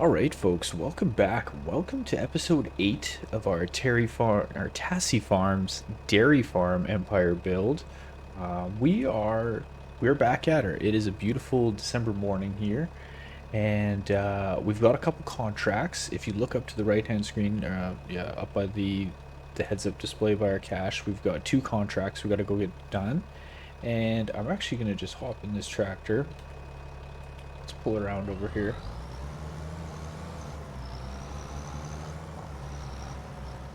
Alright folks, welcome back. Welcome to episode 8 of our Tassi Farms dairy farm empire build. We are back at her. It is a beautiful December morning here, and we've got a couple contracts. If you look up to the right hand screen, yeah, up by the heads up display by our cache, we've got two contracts we got to go get done. And I'm actually going to just hop in this tractor. Let's pull it around over here.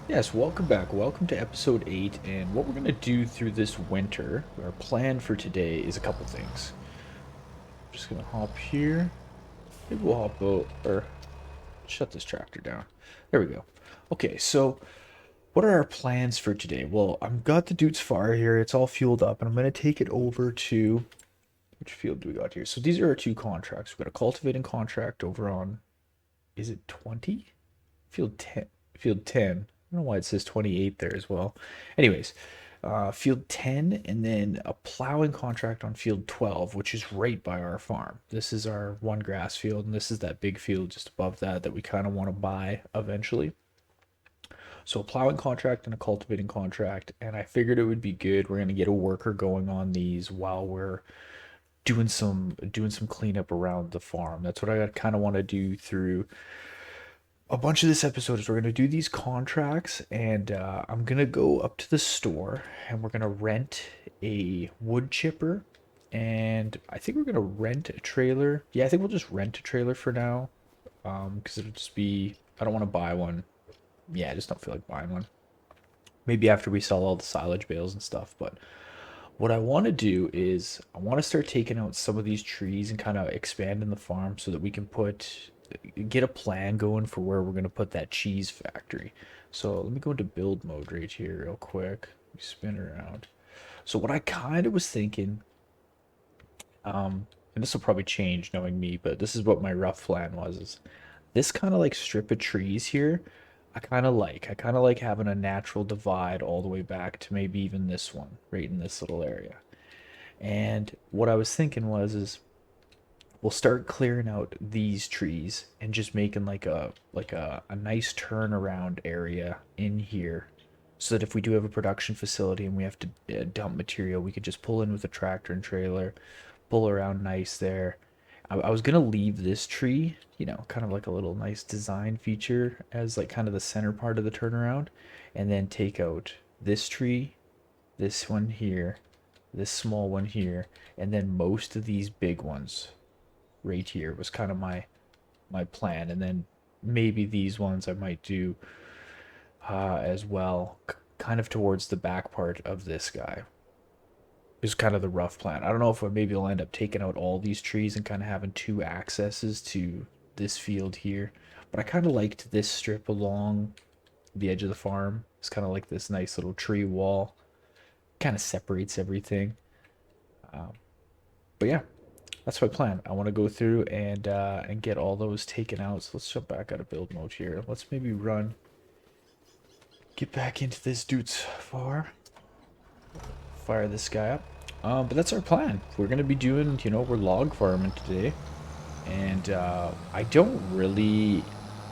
Yes, welcome back. Welcome to episode 8. And what we're going to do through this winter, our plan for today is a couple things. I'm just going to hop here. Maybe we'll hop out, or shut this tractor down. There we go. Okay, so what are our plans for today? Well, I've got the Dude's Fire here. It's all fueled up, and I'm going to take it over to... Which field do we got here? So these are our two contracts. We've got a cultivating contract over on... Is it 20? Field 10. Field 10. I don't know why it says 28 there as well. Anyways, field 10 and then a plowing contract on field 12, which is right by our farm. This is our one grass field, and this is that big field just above that we kind of want to buy eventually. So a plowing contract and a cultivating contract, and I figured it would be good. We're going to get a worker going on these while we're doing some cleanup around the farm. That's what I kind of want to do through a bunch of this episode is we're going to do these contracts, and I'm going to go up to the store and we're going to rent a wood chipper, and I think we're going to rent a trailer. Yeah, I think we'll just rent a trailer for now, because it'll just be, I don't want to buy one. Yeah, I just don't feel like buying one. Maybe after we sell all the silage bales and stuff. But what I want to do is I want to start taking out some of these trees and kind of expanding the farm so that we can get a plan going for where we're going to put that cheese factory. So let me go into build mode right here real quick. Spin around. So what I kind of was thinking, and this will probably change knowing me, but this is what my rough plan was, is this kind of like strip of trees here. I kind of like having a natural divide all the way back to maybe even this one right in this little area. And what I was thinking is we'll start clearing out these trees and just making like a nice turnaround area in here, so that if we do have a production facility and we have to dump material, we could just pull in with a tractor and trailer, pull around nice there. I was gonna leave this tree, kind of like a little nice design feature as like kind of the center part of the turnaround, and then take out this tree, this one here, this small one here, and then most of these big ones right here was kind of my plan. And then maybe these ones I might do as well, kind of towards the back part of this guy is kind of the rough plan. I don't know if maybe I'll end up taking out all these trees and kind of having two accesses to this field here, but I kind of liked this strip along the edge of the farm. It's kind of like this nice little tree wall, kind of separates everything. um, but yeah, that's my plan. I want to go through and get all those taken out. So let's jump back out of build mode here. Let's maybe get back into this dude's fire this guy up. But that's our plan. We're gonna be doing, we're log farming today, and I don't really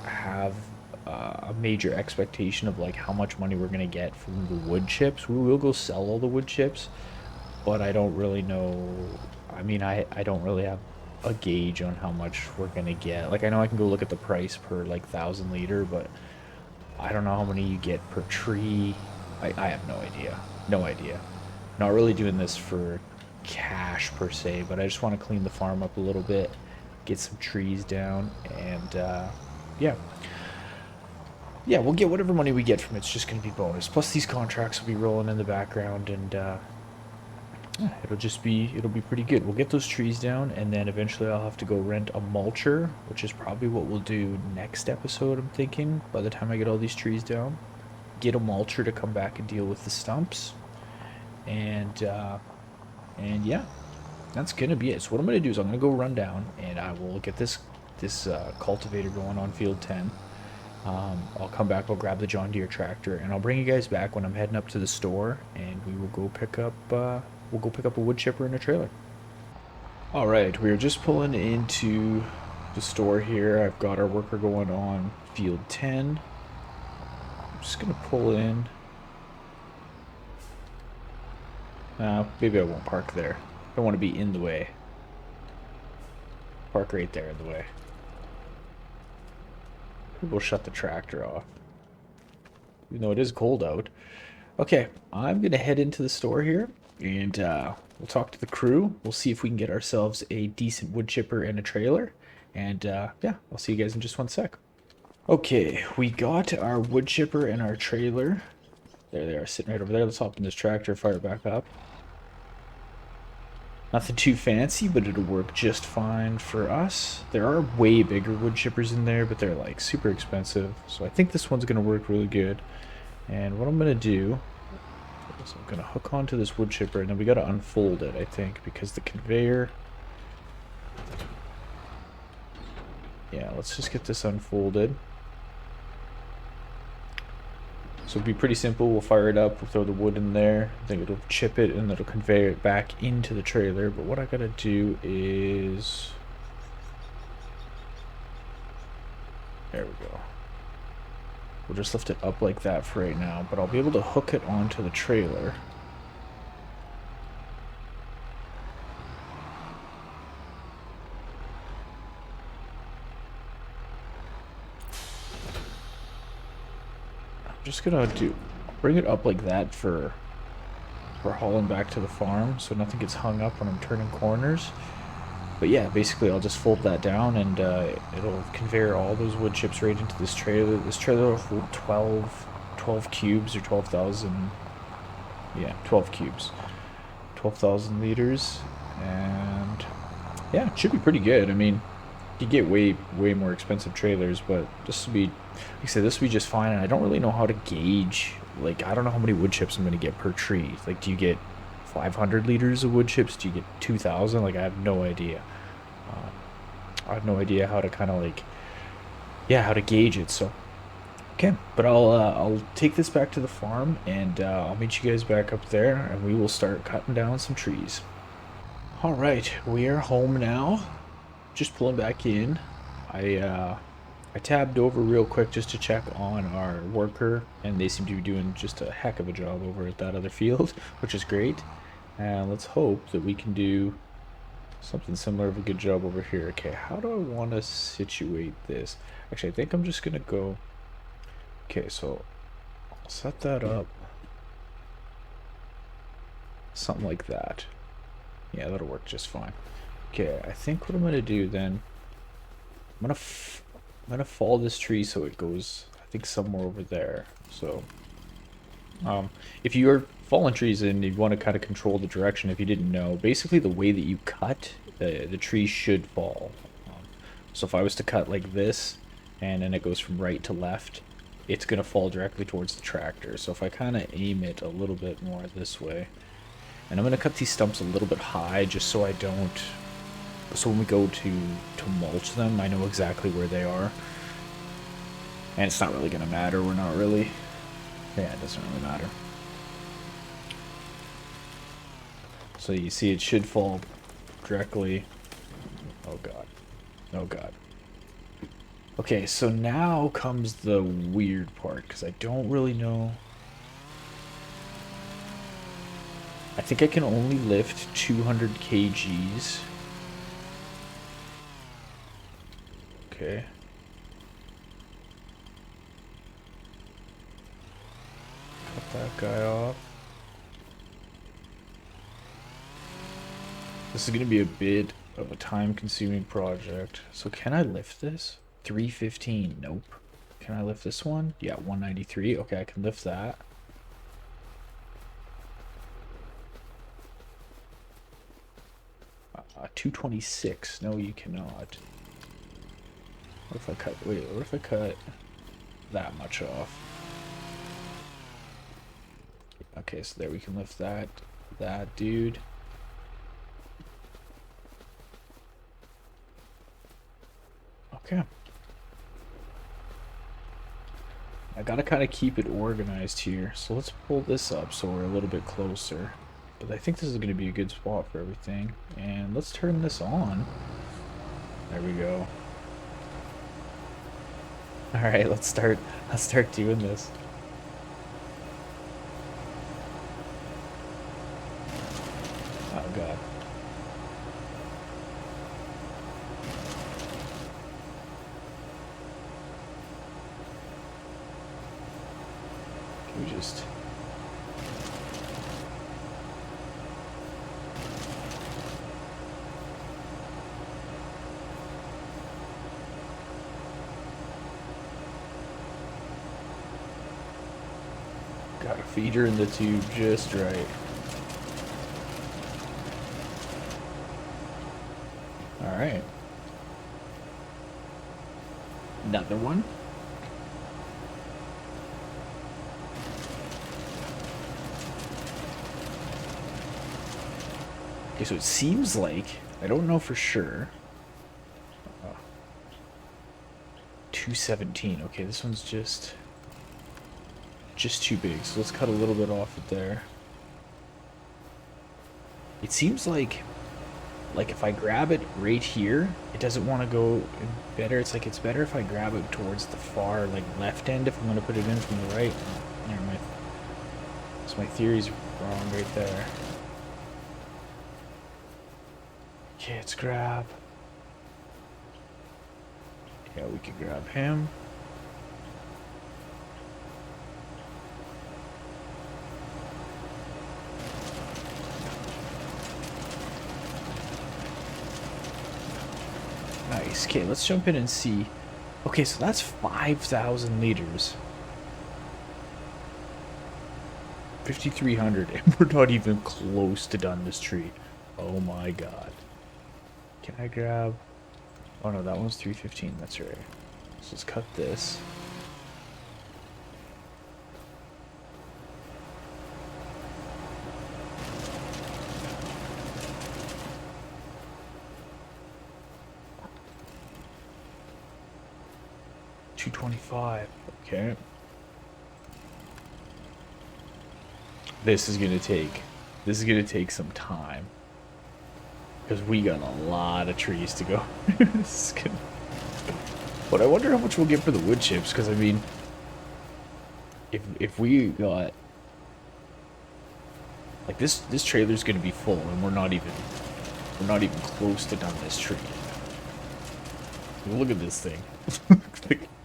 have a major expectation of like how much money we're gonna get from the wood chips. We will go sell all the wood chips, but I don't really know. I mean, I don't really have a gauge on how much we're gonna get. Like, I know I can go look at the price per like 1,000 liter, but I don't know how many you get per tree. I have no idea. No idea. Not really doing this for cash per se, but I just want to clean the farm up a little bit, get some trees down, and yeah. Yeah, we'll get whatever money we get from it. It's just going to be bonus. Plus these contracts will be rolling in the background, and yeah, it'll be pretty good. We'll get those trees down, and then eventually I'll have to go rent a mulcher, which is probably what we'll do next episode, I'm thinking, by the time I get all these trees down. Get a mulcher to come back and deal with the stumps. And yeah, that's gonna be it. So what I'm gonna do is I'm gonna go run down, and I will get this cultivator going on field 10. I'll come back, I'll grab the John Deere tractor, and I'll bring you guys back when I'm heading up to the store, and we will go pick up a wood chipper and a trailer. All right, we are just pulling into the store here. I've got our worker going on field 10. I'm just gonna pull in. Maybe I won't park there. Don't want to be in the way. Park right there in the way. We'll shut the tractor off. Even though it is cold out. Okay, I'm gonna head into the store here, and we'll talk to the crew. We'll see if we can get ourselves a decent wood chipper and a trailer. And yeah, I'll see you guys in just one sec. Okay, we got our wood chipper and our trailer. There they are, sitting right over there. Let's hop in this tractor, fire it back up. Nothing too fancy, but it'll work just fine for us. There are way bigger wood chippers in there, but they're like super expensive. So I think this one's gonna work really good. And what I'm gonna do is I'm gonna hook onto this wood chipper, and then we gotta unfold it, I think, because the conveyor. Yeah, let's just get this unfolded. So it'll be pretty simple. We'll fire it up, we'll throw the wood in there, then it'll chip it, and it'll convey it back into the trailer. But what I gotta do is... There we go. We'll just lift it up like that for right now, but I'll be able to hook it onto the trailer. I'm just gonna bring it up like that for hauling back to the farm, so nothing gets hung up when I'm turning corners. But yeah, basically I'll just fold that down, and it'll convey all those wood chips right into this trailer. This trailer will hold 12 cubes, or 12,000, yeah, 12 cubes. 12,000 liters, and yeah, it should be pretty good. I mean, you get way more expensive trailers, but this will be, like I said, this will be just fine. And I don't really know how to gauge, like, I don't know how many wood chips I'm going to get per tree. Like, do you get 500 liters of wood chips? Do you get 2,000? Like, I have no idea. I have no idea how to kind of like, yeah, how to gauge it. So, okay, but I'll take this back to the farm, and I'll meet you guys back up there, and we will start cutting down some trees. All right, we are home now. Just pulling back in. I tabbed over real quick just to check on our worker, and they seem to be doing just a heck of a job over at that other field, which is great. And let's hope that we can do something similar of a good job over here. Okay, how do I want to situate this? Actually, I think I'm just gonna go. Okay, so I'll set that up something like that. Yeah, that'll work just fine. Okay, I think what I'm gonna do then, I'm gonna fall this tree so it goes, I think, somewhere over there. So if you are falling trees and you want to kind of control the direction, if you didn't know, basically the way that you cut, the tree should fall. So if I was to cut like this, and then it goes from right to left, it's gonna fall directly towards the tractor. So if I kind of aim it a little bit more this way, and I'm gonna cut these stumps a little bit high, just so I don't, so when we go to mulch them, I know exactly where they are. And it's not really gonna matter. We're not really, yeah, it doesn't really matter. So you see it should fall directly. Oh god. Oh god. Okay, so now comes the weird part, because I don't really know. I think I can only lift 200 kgs. Okay. Cut that guy off. This is going to be a bit of a time-consuming project. So can I lift this? 315. Nope. Can I lift this one? Yeah, 193. Okay, I can lift that. Uh, 226. No, you cannot. What if I cut? Wait, what if I cut that much off? Okay, so there we can lift that. That dude. Okay. I gotta kind of keep it organized here. So let's pull this up so we're a little bit closer. But I think this is going to be a good spot for everything. And let's turn this on. There we go. All right, let's start doing this. Oh god. Can we just got a feeder in the tube just right. All right. Another one. Okay, so it seems like, I don't know for sure. 217. Okay, this one's just too big. So let's cut a little bit off it there. It seems like if I grab it right here, it doesn't want to go better. It's like it's better if I grab it towards the far like left end if I'm going to put it in from the right. Never mind. So my theory's wrong right there. Okay, let's grab. Yeah, we can grab him. Nice. Okay, let's jump in and see. Okay, so that's 5,000 liters. 5,300, and we're not even close to done this tree. Oh my god. Can I grab... Oh no, that one's 315, that's right. So let's cut this. $225. Okay. This is gonna take some time. Because we got a lot of trees to go. But I wonder how much we'll get for the wood chips, because I mean, if we got like this trailer's gonna be full, and we're not even close to done this tree. Look at this thing.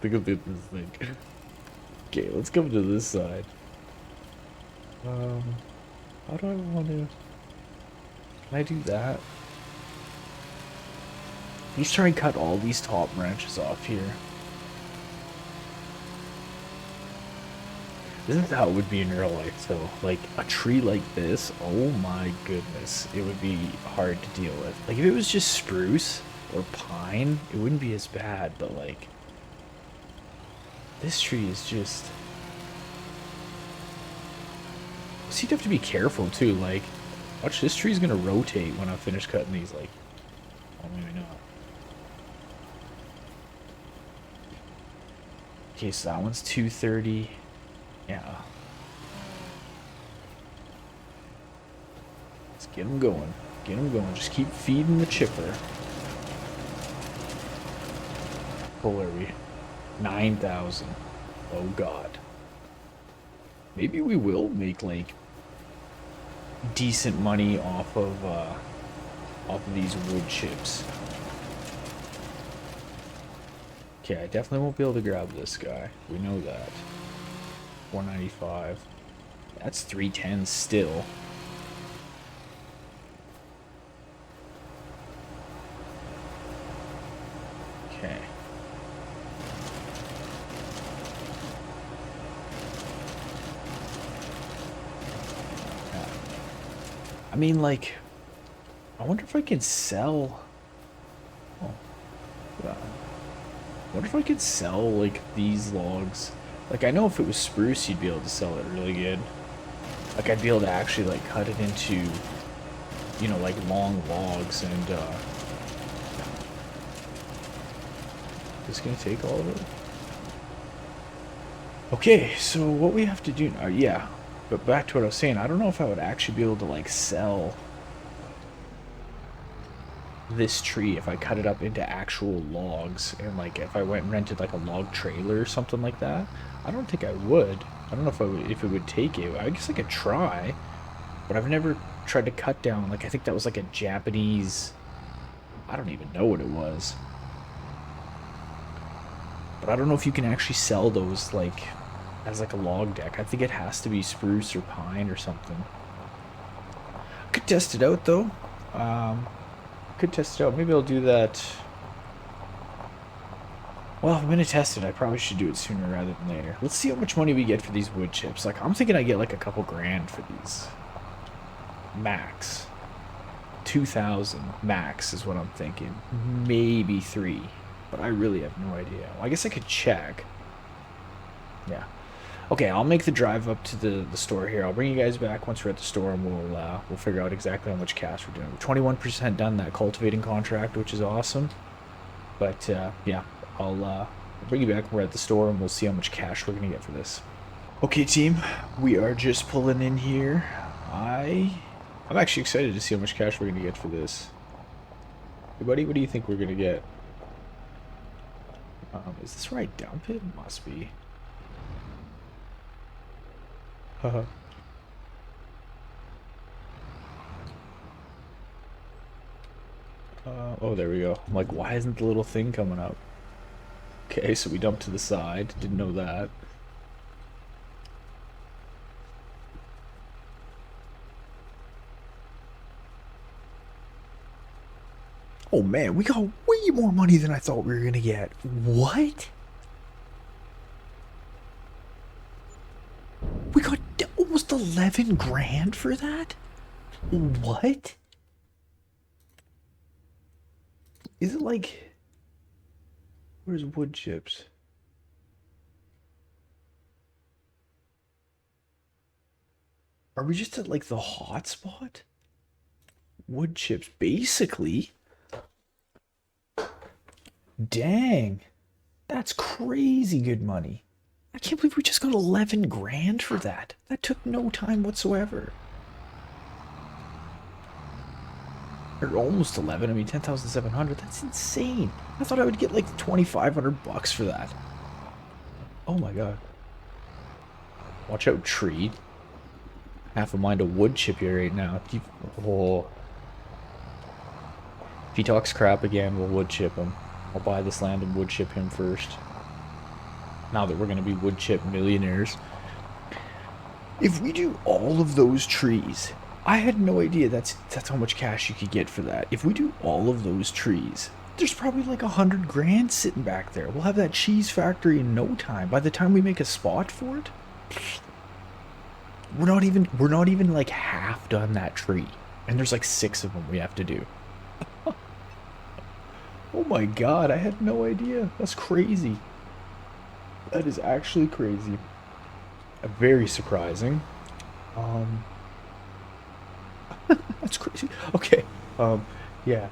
Look at this thing. Okay, let's come to this side. How do I want to? Can I do that? Let's try and cut all these top branches off here. This is how it would be in real life, though. Like, a tree like this, oh my goodness, it would be hard to deal with. Like, if it was just spruce or pine, it wouldn't be as bad, but like, this tree is just... So you'd have to be careful, too, like, watch, this tree's gonna rotate when I finish cutting these, like, oh, maybe not. Okay, so that one's 230. Yeah. Let's get them going. Get them going. Just keep feeding the chipper. Full are we? 9,000. Oh god. Maybe we will make like decent money off of these wood chips. Okay, I definitely won't be able to grab this guy. We know that. 495. That's 310 still. Okay. Yeah. I mean, like, I wonder if I can sell. Oh, yeah. I wonder if I could sell, like, these logs. Like, I know if it was spruce, you'd be able to sell it really good. Like, I'd be able to actually, like, cut it into, you know, like, long logs, and, Just gonna take all of it? Okay, so what we have to do now, yeah. But back to what I was saying, I don't know if I would actually be able to, like, sell this tree if I cut it up into actual logs and like if I went and rented like a log trailer or something like that. I don't think I would. I don't know if it would take it. I guess I could try, but I've never tried to cut down. Like I think that was like a Japanese. I don't even know what it was. But I don't know if you can actually sell those like as like a log deck. I think it has to be spruce or pine or something. Could test it out though. Could test it out. Maybe I'll do that. Well, if I'm gonna test it, I probably should do it sooner rather than later. Let's see how much money we get for these wood chips. Like, I'm thinking I get like a couple grand for these. Max. 2,000 max is what I'm thinking. Maybe 3. But I really have no idea. Well, I guess I could check. Yeah. Okay, I'll make the drive up to the store here. I'll bring you guys back once we're at the store, and we'll figure out exactly how much cash we're doing. 21% done that cultivating contract, which is awesome. But yeah, I'll bring you back when we're at the store, and we'll see how much cash we're gonna get for this. Okay, team, we are just pulling in here. I'm actually excited to see how much cash we're gonna get for this. Hey, buddy, what do you think we're gonna get? Is this where I dump it? Must be. Haha. Oh, there we go. I'm like, why isn't the little thing coming up? Okay, so we dumped to the side. Didn't know that. Oh man, we got way more money than I thought we were gonna get. What? We got almost 11 grand for that? What? Is it like... Where's wood chips? Are we just at like the hot spot? Wood chips, basically. Dang. That's crazy good money. I can't believe we just got 11 grand for that. That took no time whatsoever. Or almost 11. I mean, 10,700. That's insane. I thought I would get like 2,500 bucks for that. Oh my god. Watch out, tree. Half a mind a wood chip here right now. Oh. If he talks crap again, we'll wood chip him. I'll buy this land and wood chip him first. Now that we're going to be wood chip millionaires. If we do all of those trees, I had no idea that's how much cash you could get for that. If we do all of those trees, there's probably like 100 grand sitting back there. We'll have that cheese factory in no time. By the time we make a spot for it, we're not even like half done that tree. And there's like 6 of them we have to do. Oh my god, I had no idea. That's crazy. That is actually crazy. Very surprising. That's crazy. Okay. Yeah.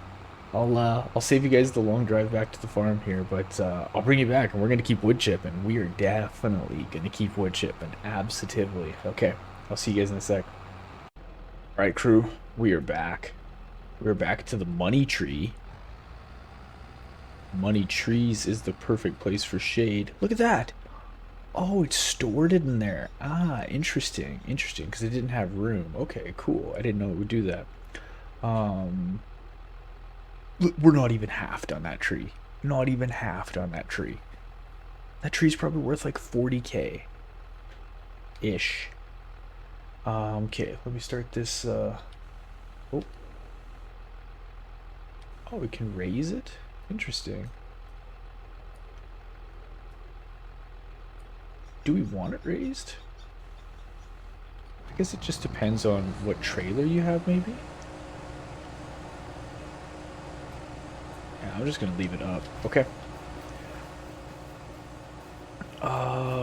I'll save you guys the long drive back to the farm here, but I'll bring you back and we're gonna keep wood chipping. We are definitely gonna keep wood chipping. Absolutely. Okay. I'll see you guys in a sec. Alright, crew, we are back. We're back to the money tree. Money trees is the perfect place for shade. Look at that. Oh, it's stored in there. Ah, interesting. Interesting, because it didn't have room. Okay, cool. I didn't know it would do that. We're not even half done that tree. Not even half done that tree. That tree's probably worth like 40k. Ish. Okay, let me start this, Oh. Oh, we can raise it? Interesting. Do we want it raised? I guess it just depends on what trailer you have, maybe? Yeah, I'm just gonna leave it up. Okay.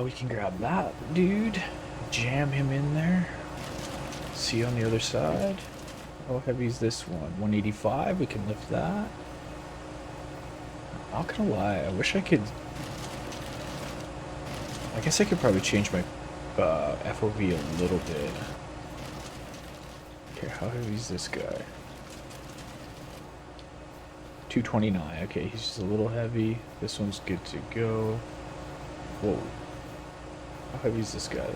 We can grab that, dude. Jam him in there. See on the other side. How heavy is this one? 185. We can lift that. Not gonna lie, I wish I could... I guess I could probably change my FOV a little bit. Okay, how heavy is this guy? 229. Okay, he's just a little heavy. This one's good to go. Whoa. How heavy is this guy?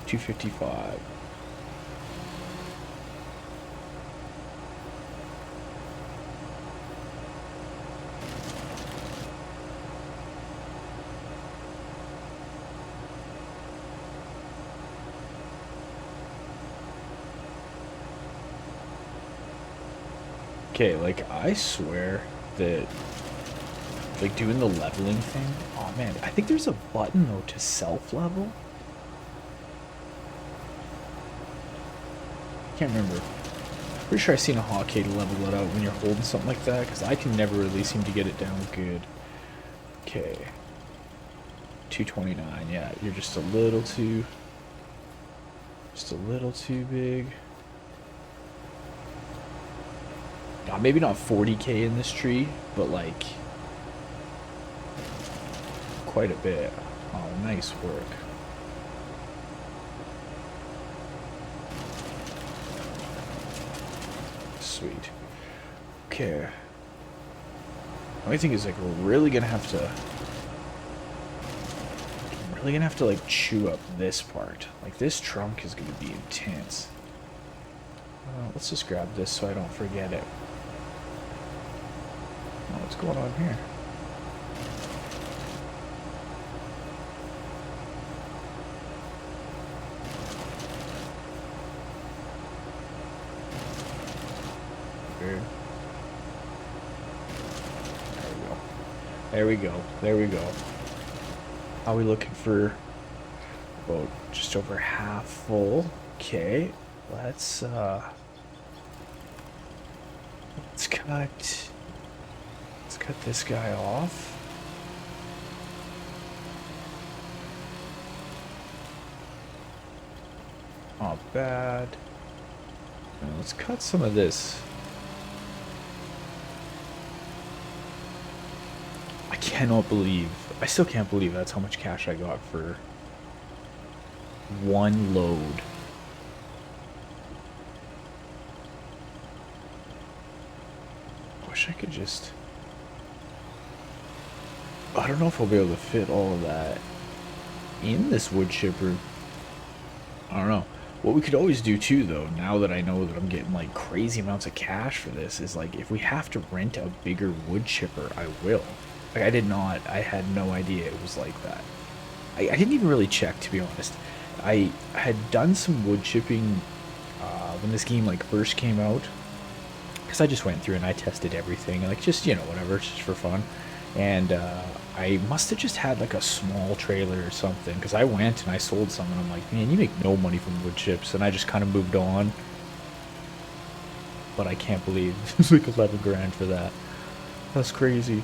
255. Okay, like, I swear that, like, doing the leveling thing, oh man, I think there's a button, though, to self-level. Can't remember. Pretty sure I seen a hotkey to level it out when you're holding something like that, because I can never really seem to get it down good. Okay. 229, yeah, you're just a little too big. Maybe not 40k in this tree, but like quite a bit. Oh, nice work. Sweet. Okay. The only thing is, like, we're really gonna have to like chew up this part. Like, this trunk is gonna be intense. Let's just grab this so I don't forget it. Oh, what's going on here? Weird. There we go. There we go. Are we looking for about just over half full? Okay. Let's cut this guy off. Not bad. Now let's cut some of this. I still can't believe that's how much cash I got for one load. Wish I could just... I don't know if I'll be able to fit all of that in this wood chipper. I don't know. What we could always do too, though, now that I know that I'm getting like crazy amounts of cash for this, is like, if we have to rent a bigger wood chipper, I will. Like, I had no idea it was like that. I didn't even really check, to be honest. I had done some wood chipping when this game like first came out, because I just went through and I tested everything, like, just, you know, whatever, just for fun. And I must have just had like a small trailer or something, because I went and I sold some and I'm like, man, you make no money from wood chips, and I just kind of moved on. But I can't believe it's like 11 grand for that. That's crazy.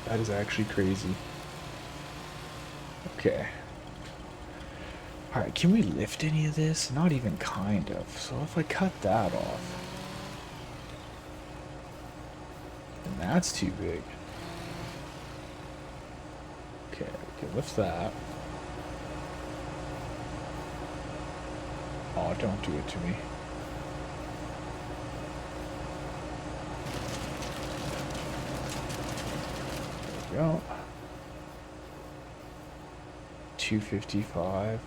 That is actually crazy. Okay. Alright, can we lift any of this? Not even kind of. So if I cut that off, then that's too big. Okay, we can lift that. Oh, don't do it to me. There we go. 255.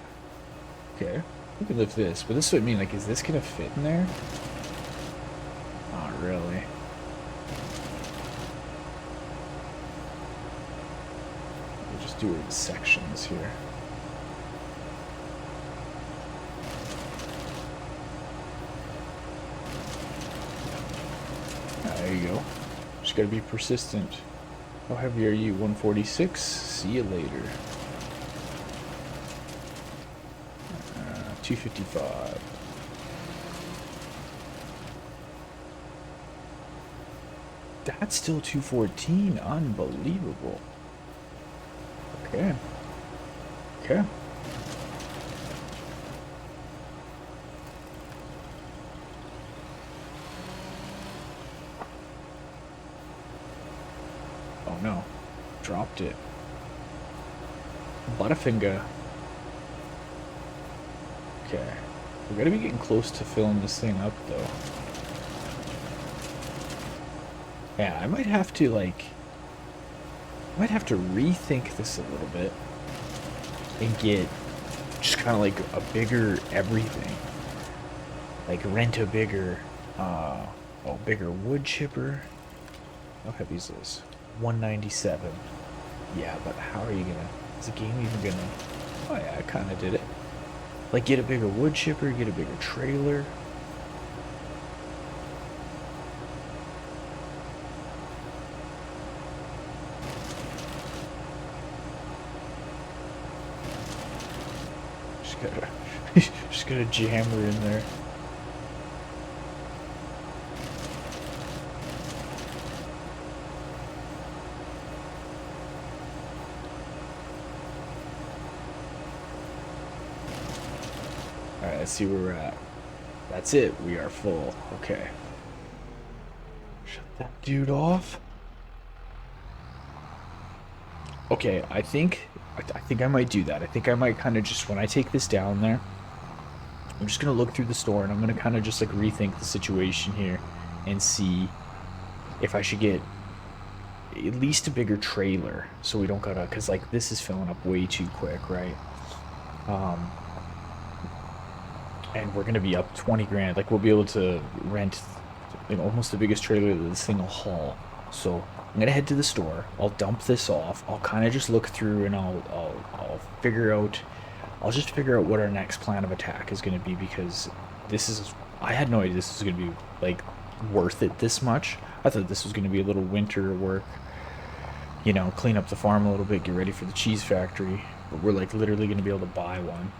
Okay, we can lift this, but this would mean, like, is this gonna fit in there? Not really. We'll just do it in sections here. There you go. Just gotta be persistent. How heavy are you? 146? See you later. 255. That's still 214. Unbelievable. Okay. Okay. Oh no. Dropped it. Butterfinger. Okay. We're gonna be getting close to filling this thing up, though. Yeah, I might have to rethink this a little bit and get just kind of like a bigger everything. Like rent a bigger, bigger wood chipper. How heavy is this? 197. Yeah, but how are you gonna, is the game even gonna, oh yeah, I kind of did it. Like get a bigger wood chipper, get a bigger trailer. Just gotta, just gotta jam her in there. Alright, let's see where we're at. That's it, we are full. Okay. Shut that dude off. Okay, I think I might do that. I think I might kind of just, when I take this down there, I'm just gonna look through the store and I'm gonna kind of just like rethink the situation here and see if I should get at least a bigger trailer so we don't gotta, because like this is filling up way too quick, right? Um, and we're gonna be up 20 grand. Like we'll be able to rent like almost the biggest trailer that this thing will haul. So I'm gonna head to the store. I'll dump this off. I'll kind of just look through and I'll figure out. I'll just figure out what our next plan of attack is gonna be because this is. I had no idea this was gonna be like worth it this much. I thought this was gonna be a little winter work. You know, clean up the farm a little bit, get ready for the cheese factory. But we're like literally gonna be able to buy one.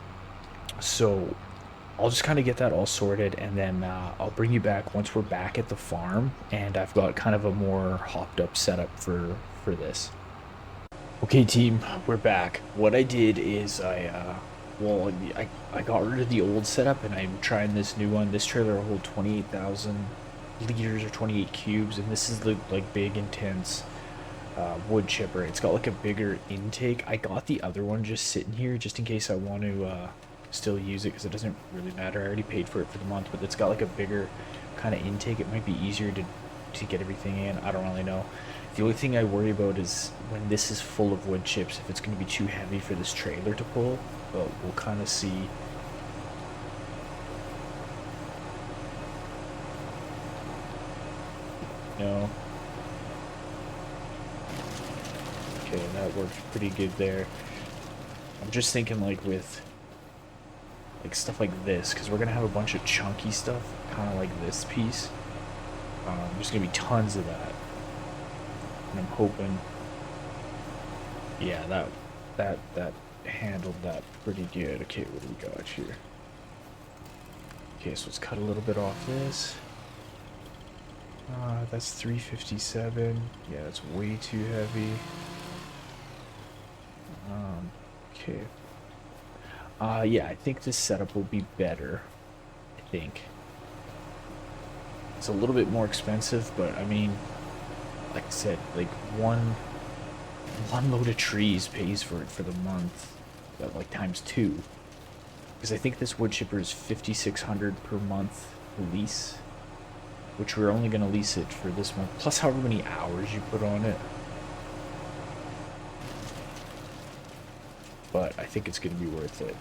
So I'll just kind of get that all sorted and then I'll bring you back once we're back at the farm and I've got kind of a more hopped up setup for this. Okay team, we're back. What I did is I got rid of the old setup and I'm trying this new one. This trailer will hold 28,000 liters or 28 cubes and this is the like big intense wood chipper. It's got like a bigger intake. I got the other one just sitting here just in case I want to still use it because it doesn't really matter. I already paid for it for the month, but it's got like a bigger kind of intake. It might be easier to get everything in. I don't really know. The only thing I worry about is when this is full of wood chips, if it's going to be too heavy for this trailer to pull, but we'll kind of see. No. Okay, that worked pretty good there. I'm just thinking like with like stuff like this because we're gonna have a bunch of chunky stuff kind of like this piece. There's gonna be tons of that and I'm hoping yeah that handled that pretty good. Okay, what do we got here? Okay, so let's cut a little bit off this. That's 357. Yeah, that's way too heavy. Okay. Yeah, I think this setup will be better. I think. It's a little bit more expensive, but I mean, like I said, like one load of trees pays for it for the month, like times two. Because I think this wood chipper is 5,600 per month lease, which we're only gonna lease it for this month, plus however many hours you put on it. But I think it's gonna be worth it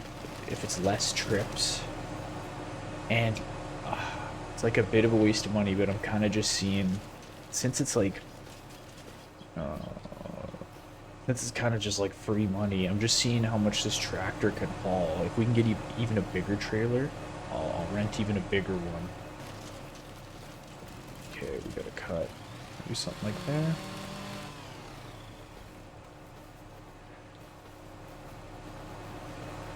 if it's less trips, and it's like a bit of a waste of money. But I'm kind of just seeing, since it's like, uh, since it's kind of just like free money. I'm just seeing how much this tractor can haul. If we can get even a bigger trailer, I'll rent even a bigger one. Okay, we gotta cut. Do something like that.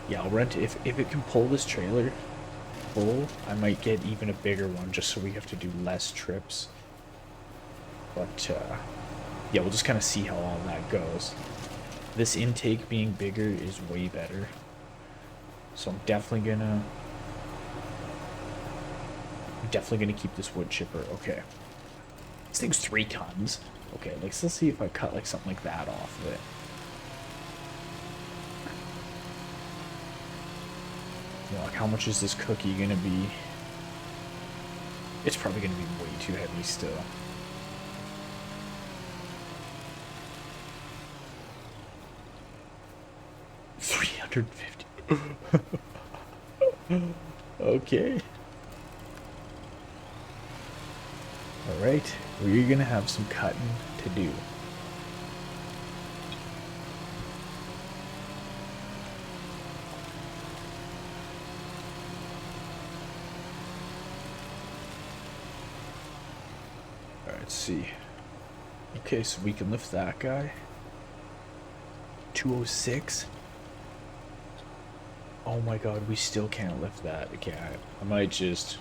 Yeah, I'll rent if it can pull this trailer full, I might get even a bigger one just so we have to do less trips. But yeah, we'll just kind of see how all that goes. This intake being bigger is way better. So I'm definitely gonna keep this wood chipper. Okay. This thing's 3 tons. Okay, let's see if I cut like something like that off of it. Like, how much is this cookie gonna be? It's probably gonna be way too heavy still. 150. Okay. All right. We're gonna have some cutting to do. All right, let's see. Okay, so we can lift that guy. 206. Oh my god, we still can't lift that. Okay, I might just...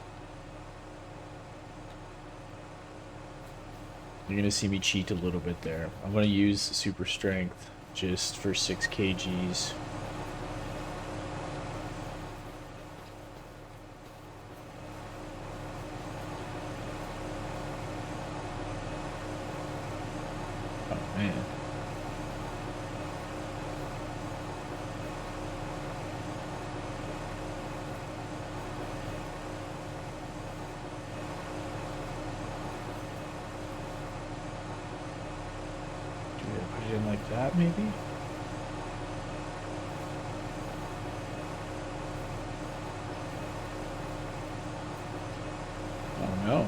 You're gonna see me cheat a little bit there. I'm gonna use super strength just for 6 kgs. Oh man. Put it in like that, maybe? Oh no.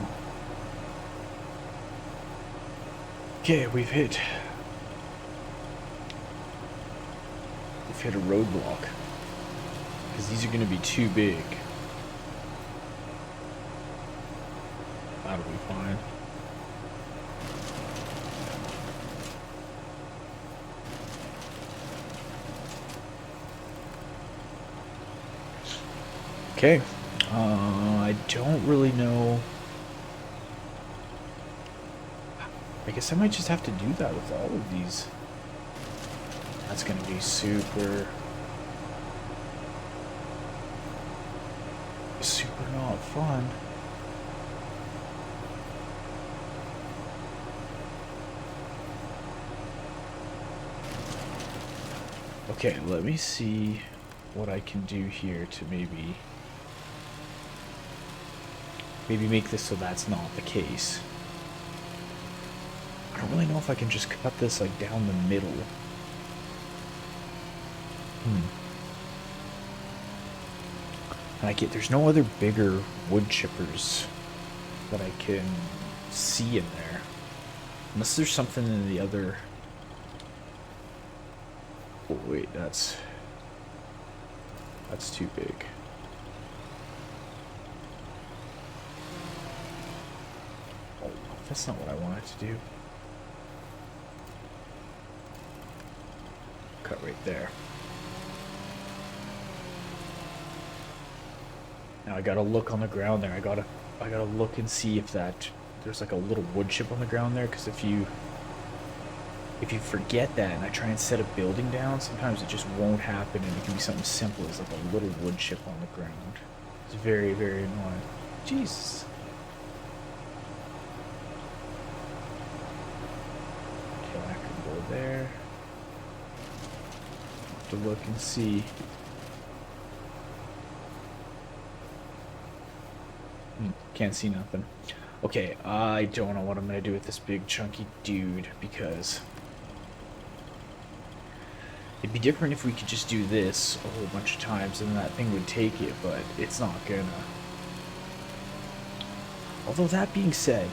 Okay, we've hit a roadblock. Because these are going to be too big. That'll be fine. Okay. I don't really know. I guess I might just have to do that with all of these. That's gonna be super not fun. Okay, let me see what I can do here to maybe make this so that's not the case. I don't really know if I can just cut this like down the middle. And there's no other bigger wood chippers that I can see in there. Unless there's something in the other... Oh wait, that's too big. Oh, that's not what I wanted to do. Cut right there. Now I gotta look on the ground there. I gotta look and see if there's like a little wood chip on the ground there, because if you forget that and I try and set a building down, sometimes it just won't happen, and it can be something simple as like a little wood chip on the ground. It's very, very annoying. Jesus. Okay, I can go there. Have to look and see. Can't see nothing. Okay, I don't know what I'm gonna do with this big chunky dude, because it'd be different if we could just do this a whole bunch of times and that thing would take it, but it's not gonna. Although that being said,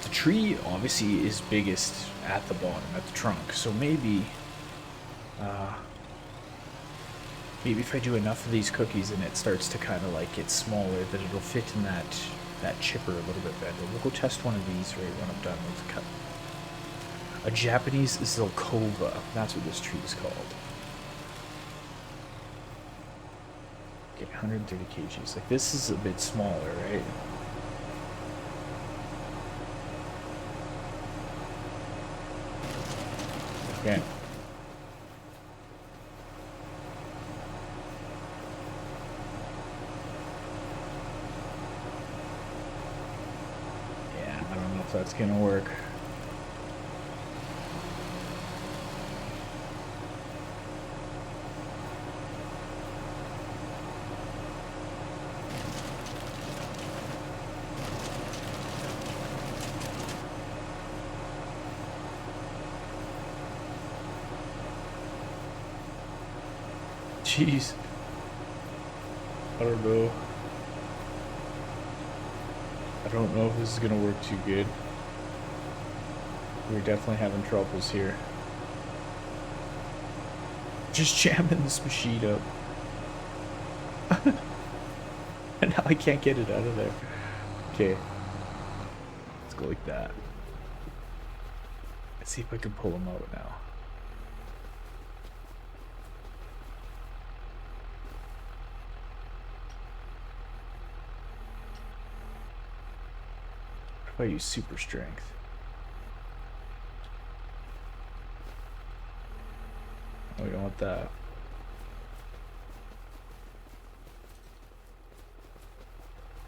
the tree obviously is biggest at the bottom, at the trunk, so maybe if I do enough of these cookies and it starts to kind of like get smaller, that it'll fit in that chipper a little bit better. We'll go test one of these right when I'm done with the cut. A Japanese Zelkova. That's what this tree is called. Okay, 130 kgs. Like, this is a bit smaller, right? Okay. If that's gonna work. jeez. I don't know. I don't know if this is gonna work too good. We're definitely having troubles here. Just jamming this machine up. And now I can't get it out of there. Okay. Let's go like that. Let's see if I can pull him out now. What if I use super strength? Oh, we don't want that.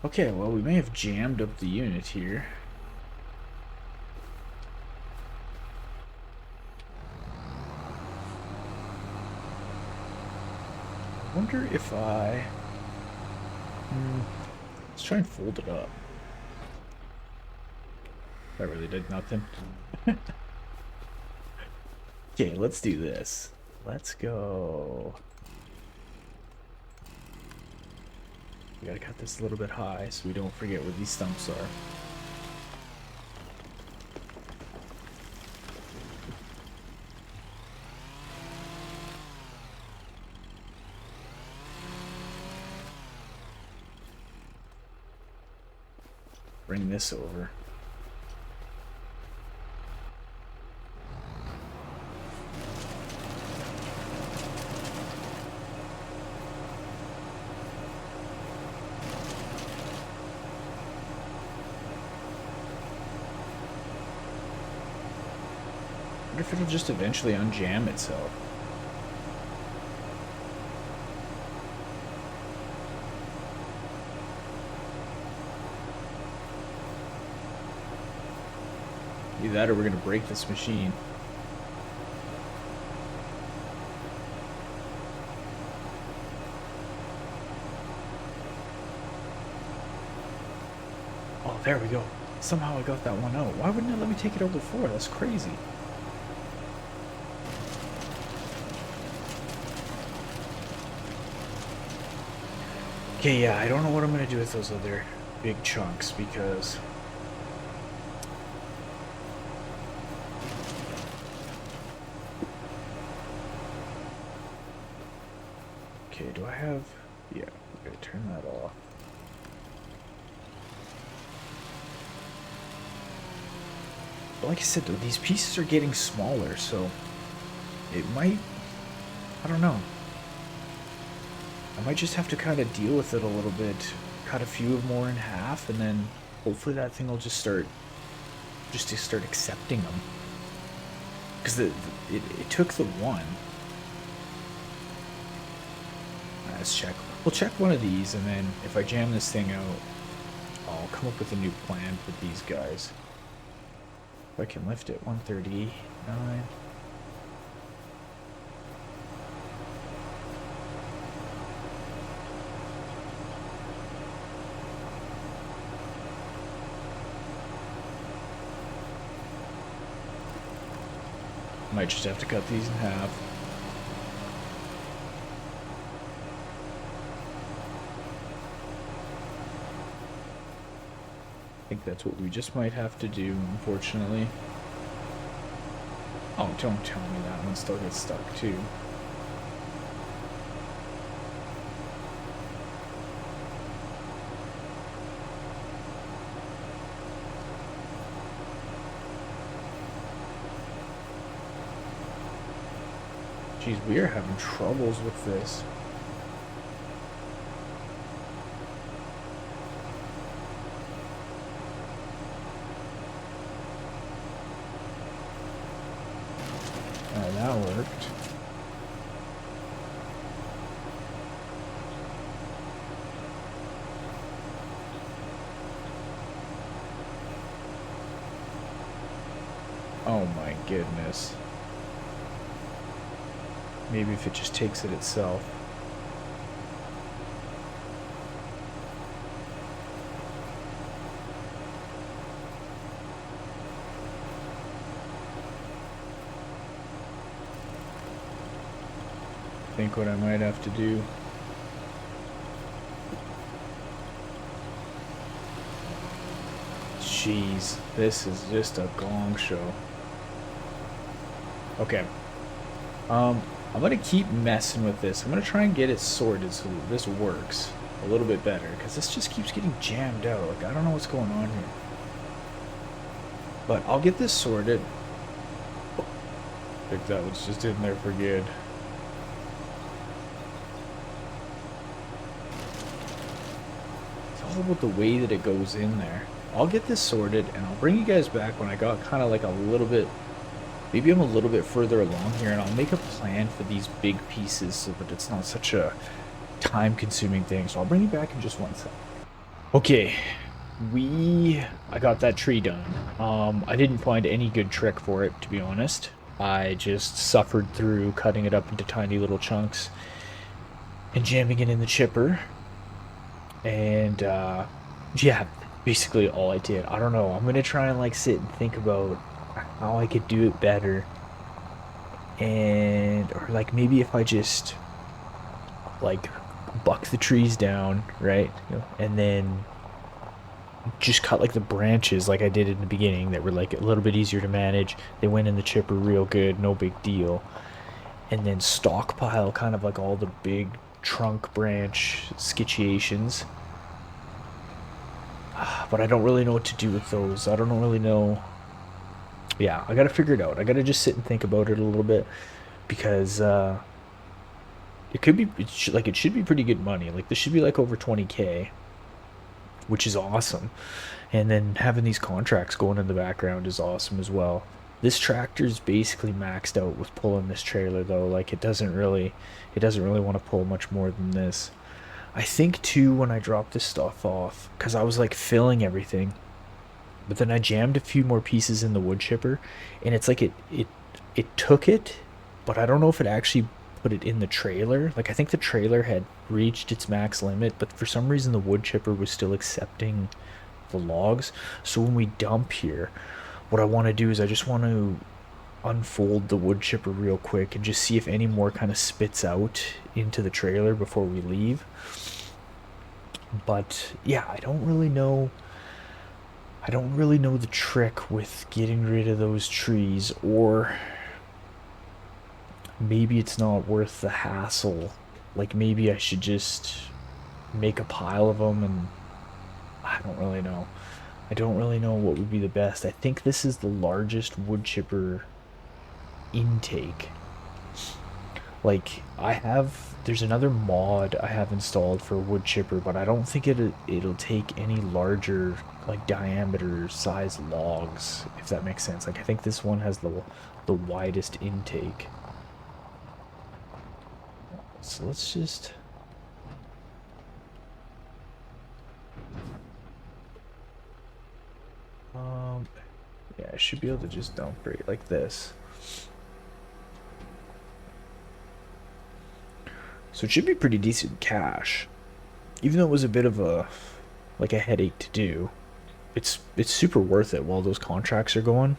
Okay, well, we may have jammed up the unit here. I wonder if I... let's try and fold it up. That really did nothing. Okay, let's do this. Let's go. We gotta cut this a little bit high so we don't forget where these stumps are. Bring this over. I wonder if it'll just eventually unjam itself. Either that or we're gonna break this machine. Oh, there we go. Somehow I got that one out. Why wouldn't it let me take it out before? That's crazy. Okay, yeah, I don't know what I'm gonna do with those other big chunks because... Okay, do I have... Yeah, we gotta turn that off. But like I said, though, these pieces are getting smaller, so... It might... I don't know. I might just have to kind of deal with it a little bit. Cut a few more in half, and then hopefully that thing will just start... Just to start accepting them. Because it took the one. Let's check. We'll check one of these, and then if I jam this thing out, I'll come up with a new plan for these guys. If I can lift it, 139. Might just have to cut these in half. I think that's what we just might have to do, unfortunately. Oh, don't tell me that one still gets stuck, too. Jeez, we are having troubles with this. That worked. Oh my goodness. Maybe if it just takes it itself. think what I might have to do. Jeez, this is just a gong show. Okay. I'm gonna keep messing with this. I'm gonna try and get it sorted so that this works a little bit better, because this just keeps getting jammed out. Like, I don't know what's going on here. But I'll get this sorted. I think that was just in there for good. It's all about the way that it goes in there. I'll get this sorted, and I'll bring you guys back when I got kind of like a little bit, maybe I'm a little bit further along here, and I'll make a plan for these big pieces so that it's not such a time-consuming thing. So I'll bring you back in just one sec. Okay, I got that tree done. I didn't find any good trick for it, to be honest. I just suffered through cutting it up into tiny little chunks and jamming it in the chipper. And, yeah, basically all I did. I don't know. I'm gonna try and, like, sit and think about how I could do it better. And, or, like, maybe if I just, like, buck the trees down, right? And then just cut like the branches like I did in the beginning that were like a little bit easier to manage. They went in the chipper real good, no big deal. And then stockpile kind of like all the big trunk branch skitchiations. But I don't really know what to do with those. I don't really know. Yeah, I gotta figure it out. I gotta just sit and think about it a little bit, because it could be, it should be pretty good money. Like, this should be like over 20K, which is awesome. And then having these contracts going in the background is awesome as well. This tractor's basically maxed out with pulling this trailer though. Like, it doesn't really want to pull much more than this. I think too, when I dropped this stuff off, because I was like filling everything, but then I jammed a few more pieces in the wood chipper, and it's like it took it, but I don't know if it actually put it in the trailer. Like, I think the trailer had reached its max limit, but for some reason the wood chipper was still accepting the logs. So when we dump here, what I want to do is I just want to unfold the wood chipper real quick and just see if any more kind of spits out into the trailer before we leave. But yeah, I don't really know the trick with getting rid of those trees, or maybe it's not worth the hassle. Like, maybe I should just make a pile of them, and I don't really know. I don't really know what would be the best. I think this is the largest wood chipper intake. Like, there's another mod I have installed for a wood chipper, but I don't think it'll take any larger, like, diameter size logs, if that makes sense. Like, I think this one has the widest intake. So let's just... yeah, I should be able to just dump right like this. So it should be pretty decent cash. Even though it was a bit of a headache to do, it's super worth it while those contracts are going.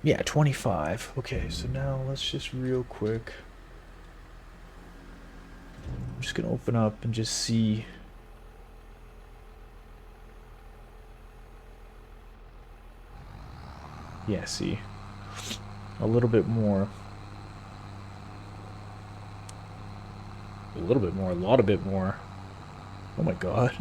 Yeah, 25. Okay, so now let's just real quick. I'm just gonna open up and just see. Yeah, see. A little bit more. A little bit more, a lot of bit more. Oh my god.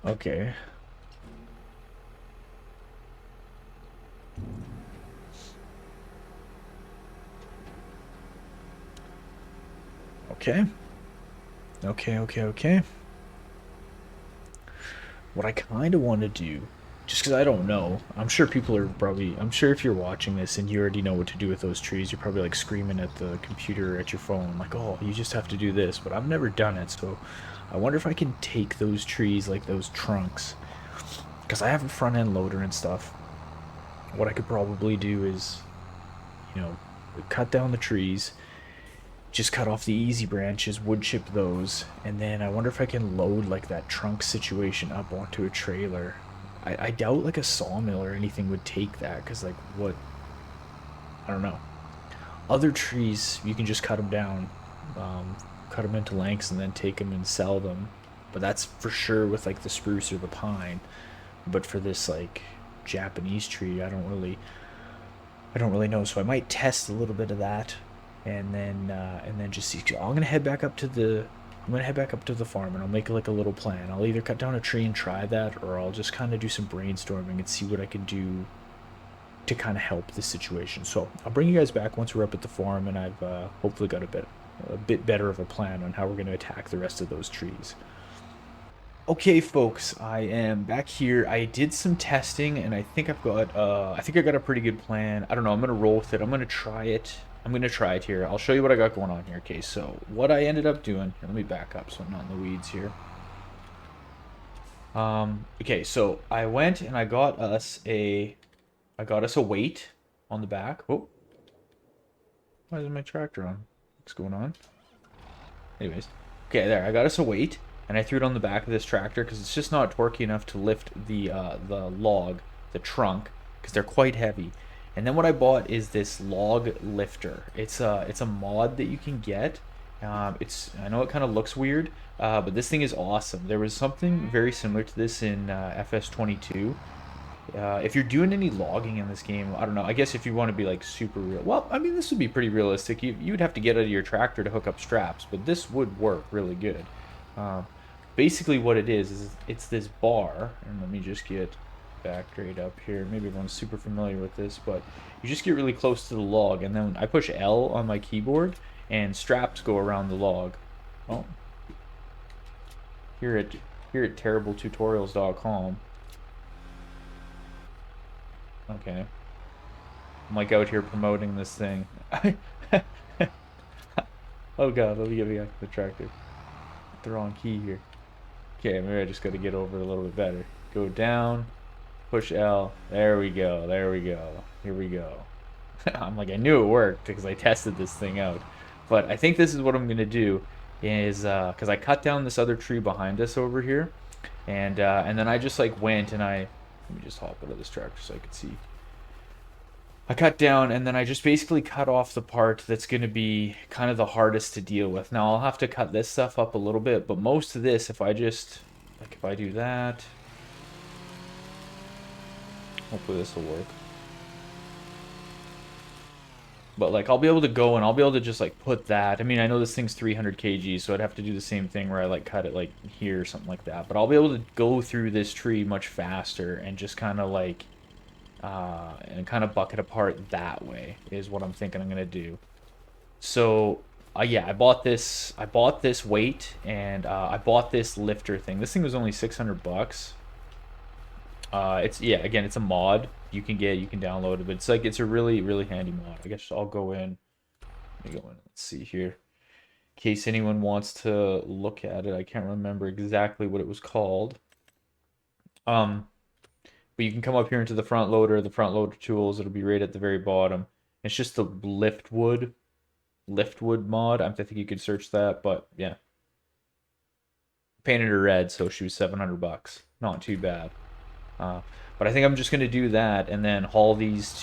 Okay. Okay. Okay. What I kind of want to do, just because I don't know, I'm sure I'm sure if you're watching this and you already know what to do with those trees, you're probably like screaming at the computer or at your phone, like, oh, you just have to do this, but I've never done it, so I wonder if I can take those trees, like those trunks, because I have a front end loader and stuff. What I could probably do is, cut down the trees, just cut off the easy branches, wood chip those, and then I wonder if I can load like that trunk situation up onto a trailer. I doubt like a sawmill or anything would take that, because like what, I don't know. Other trees, you can just cut them down, cut them into lengths and then take them and sell them. But that's for sure with like the spruce or the pine. But for this like Japanese tree, I don't really know. So I might test a little bit of that, and then just see. I'm gonna head back up to the farm and I'll make like a little plan. I'll either cut down a tree and try that, or I'll just kind of do some brainstorming and see what I can do to kind of help the situation. So I'll bring you guys back once we're up at the farm and I've hopefully got a bit better of a plan on how we're going to attack the rest of those trees. Okay, folks, I am back here. I did some testing, and I think I think I got a pretty good plan. I don't know. I'm gonna roll with it. I'm gonna try it. I'm gonna try it here. I'll show you what I got going on here. Okay, so what I ended up doing. Here, let me back up so I'm not in the weeds here. Okay, so I went and I got us a weight on the back. Oh, why isn't my tractor on? What's going on? Anyways, okay, there. I got us a weight, and I threw it on the back of this tractor because it's just not torquey enough to lift the log, the trunk, because they're quite heavy. And then what I bought is this log lifter. It's a mod that you can get. I know it kind of looks weird, but this thing is awesome. There was something very similar to this in FS22. If you're doing any logging in this game, I don't know. I guess if you want to be like super real, well, I mean, this would be pretty realistic. You'd have to get out of your tractor to hook up straps, but this would work really good. Basically, what it is it's this bar, and let me just get back right up here. Maybe everyone's super familiar with this, but you just get really close to the log, and then I push L on my keyboard, and straps go around the log. Oh, here at terribletutorials.com. Okay. I'm like out here promoting this thing. Oh god, let me get back to the tractor. The wrong key here. Okay, maybe I just gotta get over a little bit better. Go down, push L. There we go, there we go. Here we go. I'm like, I knew it worked because I tested this thing out. But I think this is what I'm gonna do is, because I cut down this other tree behind us over here, and then I just like went and let me just hop out of this tractor so I can see. I cut down and then I just basically cut off the part that's going to be kind of the hardest to deal with. Now I'll have to cut this stuff up a little bit, but most of this, if I do that, hopefully this will work. But like I'll be able to go and I'll be able to just like put that. I mean, I know this thing's 300 kg, so I'd have to do the same thing where I like cut it like here or something like that. But I'll be able to go through this tree much faster and just kind of like bucket apart that way is what I'm thinking I'm gonna do. So yeah, I bought this weight, and I bought this lifter thing. This thing was only 600 bucks. It's, yeah, again, it's a mod you can download it, but it's a really really handy mod. I guess I'll go in. Let me go in. Let's see here, in case anyone wants to look at it. I can't remember exactly what it was called. But you can come up here into the front loader tools. It'll be right at the very bottom. It's just the liftwood mod. I think you could search that, but yeah. Painted her red, so she was 700 bucks. Not too bad. But I think I'm just gonna do that and then haul these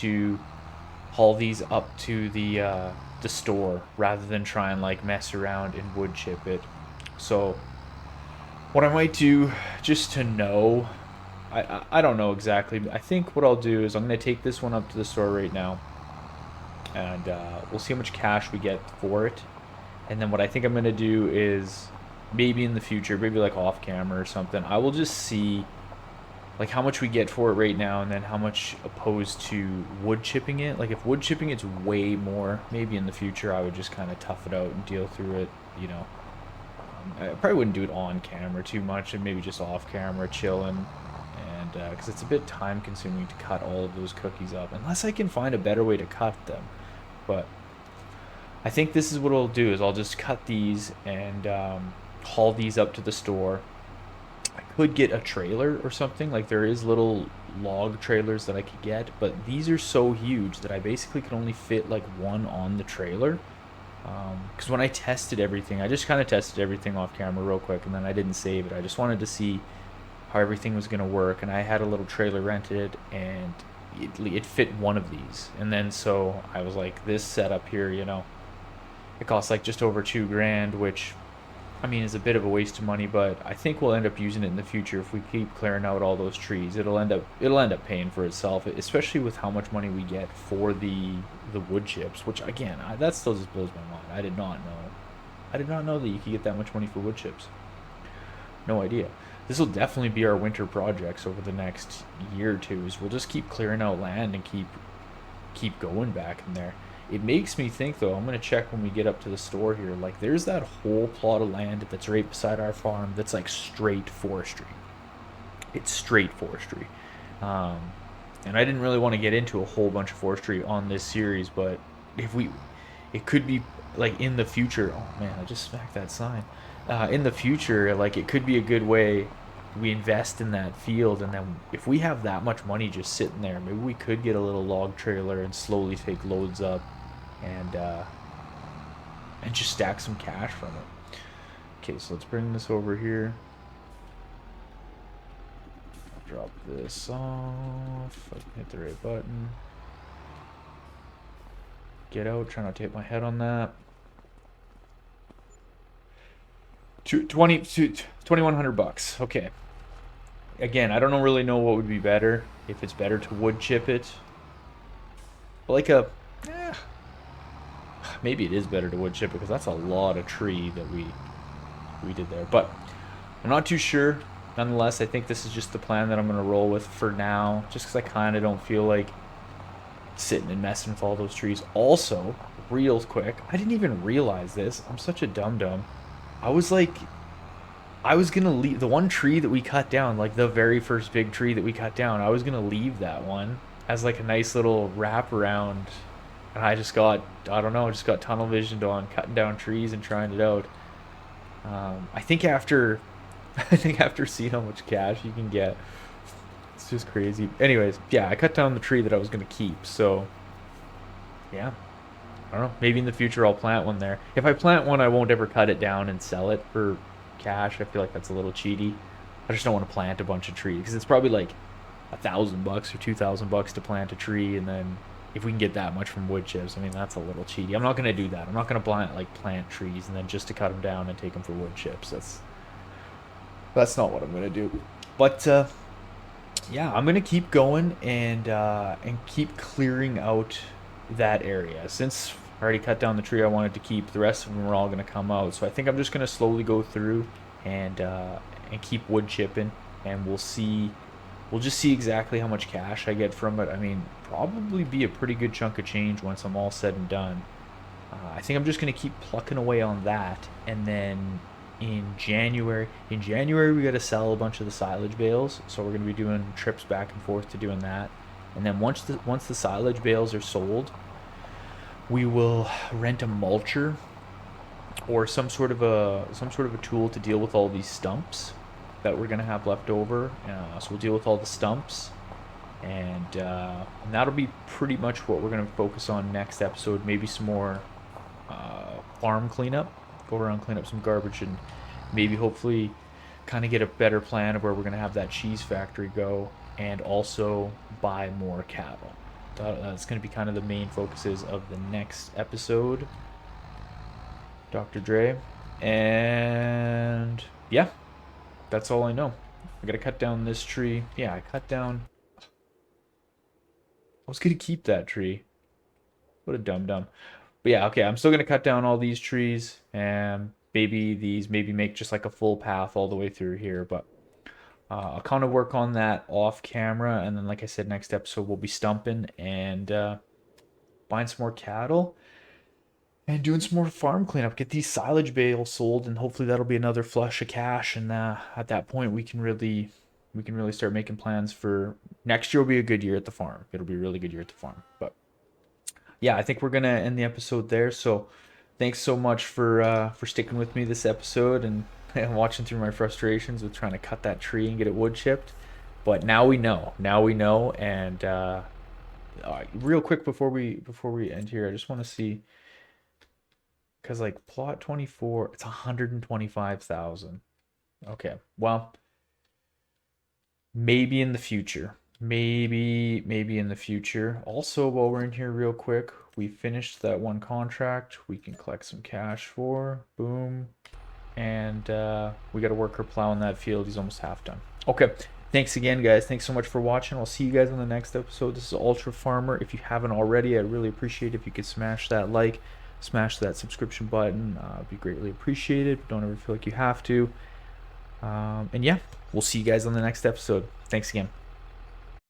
up to the store rather than try and like mess around and wood chip it. So what I might do, just to know, I don't know exactly. I think what I'll do is I'm going to take this one up to the store right now, and we'll see how much cash we get for it. And then what I think I'm going to do is maybe in the future, maybe like off camera or something, I will just see like how much we get for it right now, and then how much opposed to wood chipping it. Like if wood chipping it's way more, maybe in the future I would just kind of tough it out and deal through it, you know. I probably wouldn't do it on camera too much, and maybe just off camera chilling. Because it's a bit time consuming to cut all of those cookies up, unless I can find a better way to cut them. But I think this is what I'll do, is I'll just cut these and haul these up to the store. I could get a trailer or something, like there is little log trailers that I could get, but these are so huge that I basically can only fit like one on the trailer. Because when I tested everything, I just kind of tested everything off camera real quick, and then I didn't save it. I just wanted to see how everything was going to work, and I had a little trailer rented, and it fit one of these. And then so I was like, this setup here, it costs like just over 2 grand, which I mean is a bit of a waste of money, but I think we'll end up using it in the future if we keep clearing out all those trees. It'll end up paying for itself, especially with how much money we get for the wood chips. Which again, that still just blows my mind. I did not know. I did not know that you could get that much money for wood chips. No idea. This will definitely be our winter projects over the next year or two. Is we'll just keep clearing out land and keep going back in there. It makes me think though, I'm gonna check when we get up to the store here. Like there's that whole plot of land that's right beside our farm that's like straight forestry. It's straight forestry. Um, and I didn't really want to get into a whole bunch of forestry on this series, but if we, it could be like in the future. Oh man, I just smacked that sign. In the future, like it could be a good way we invest in that field, and then if we have that much money just sitting there, maybe we could get a little log trailer and slowly take loads up, and uh, and just stack some cash from it. Okay, so let's bring this over here. Drop this off. I can hit the right button. Get out. Try not to hit my head on that. 2,100 bucks. Okay. Again, I don't really know what would be better. If it's better to wood chip it. But like maybe it is better to wood chip it because that's a lot of tree that we did there. But I'm not too sure. Nonetheless, I think this is just the plan that I'm going to roll with for now. Just because I kind of don't feel like sitting and messing with all those trees. Also, real quick, I didn't even realize this. I'm such a dum-dum. I was like, I was gonna leave the one tree that we cut down, like the very first big tree that we cut down. I was gonna leave that one as like a nice little wraparound, and I don't know, just got tunnel visioned on cutting down trees and trying it out. I think after, I think after seeing how much cash you can get, it's just crazy. Anyways, yeah, I cut down the tree that I was gonna keep. So, yeah, I don't know. Maybe in the future I'll plant one there. If I plant one, I won't ever cut it down and sell it for cash. I feel like that's a little cheaty. I just don't want to plant a bunch of trees because it's probably like $1,000 or $2,000 to plant a tree, and then if we can get that much from wood chips, I mean that's a little cheaty. I'm not gonna do that. I'm not gonna plant trees and then just to cut them down and take them for wood chips. That's not what I'm gonna do. But yeah, I'm gonna keep going and keep clearing out that area. Since I already cut down the tree I wanted to keep, the rest of them are all gonna come out. So I think I'm just gonna slowly go through and keep wood chipping, and we'll see. We'll just see exactly how much cash I get from it. I mean, probably be a pretty good chunk of change once I'm all said and done. I think I'm just gonna keep plucking away on that, and then in January we got to sell a bunch of the silage bales, so we're gonna be doing trips back and forth to doing that. And then once the silage bales are sold, we will rent a mulcher or some sort of a tool to deal with all these stumps that we're gonna have left over. So we'll deal with all the stumps, and that'll be pretty much what we're gonna focus on next episode. Maybe some more farm cleanup, go around clean up some garbage, and maybe hopefully kind of get a better plan of where we're gonna have that cheese factory go, and also buy more cattle. That's going to be kind of the main focuses of the next episode, Dr. Dre. And yeah, that's all I know. I got to cut down this tree. Yeah, I cut down. I was going to keep that tree. What a dum-dum. But yeah, okay, I'm still going to cut down all these trees, and maybe make just like a full path all the way through here. But I'll kind of work on that off camera, and then like I said, next episode we'll be stumping and buying some more cattle and doing some more farm cleanup. Get these silage bales sold, and hopefully that'll be another flush of cash. And at that point, we can really start making plans for next year. Will be a good year at the farm. It'll be a really good year at the farm. But yeah, I think we're gonna end the episode there. So thanks so much for sticking with me this episode and watching through my frustrations with trying to cut that tree and get it wood chipped. But now we know. Now we know. And real quick before we end here, I just want to see Because like plot 24, it's 125,000. Okay, well, maybe in the future. Maybe in the future. Also, while we're in here real quick, we finished that one contract we can collect some cash for. Boom. And we got a worker plowing that field. He's almost half done. Okay. Thanks again, guys. Thanks so much for watching. I'll see you guys on the next episode. This is Ultra Farmer. If you haven't already, I'd really appreciate if you could smash that like, smash that subscription button. It'd be greatly appreciated. Don't ever feel like you have to. And yeah, we'll see you guys on the next episode. Thanks again.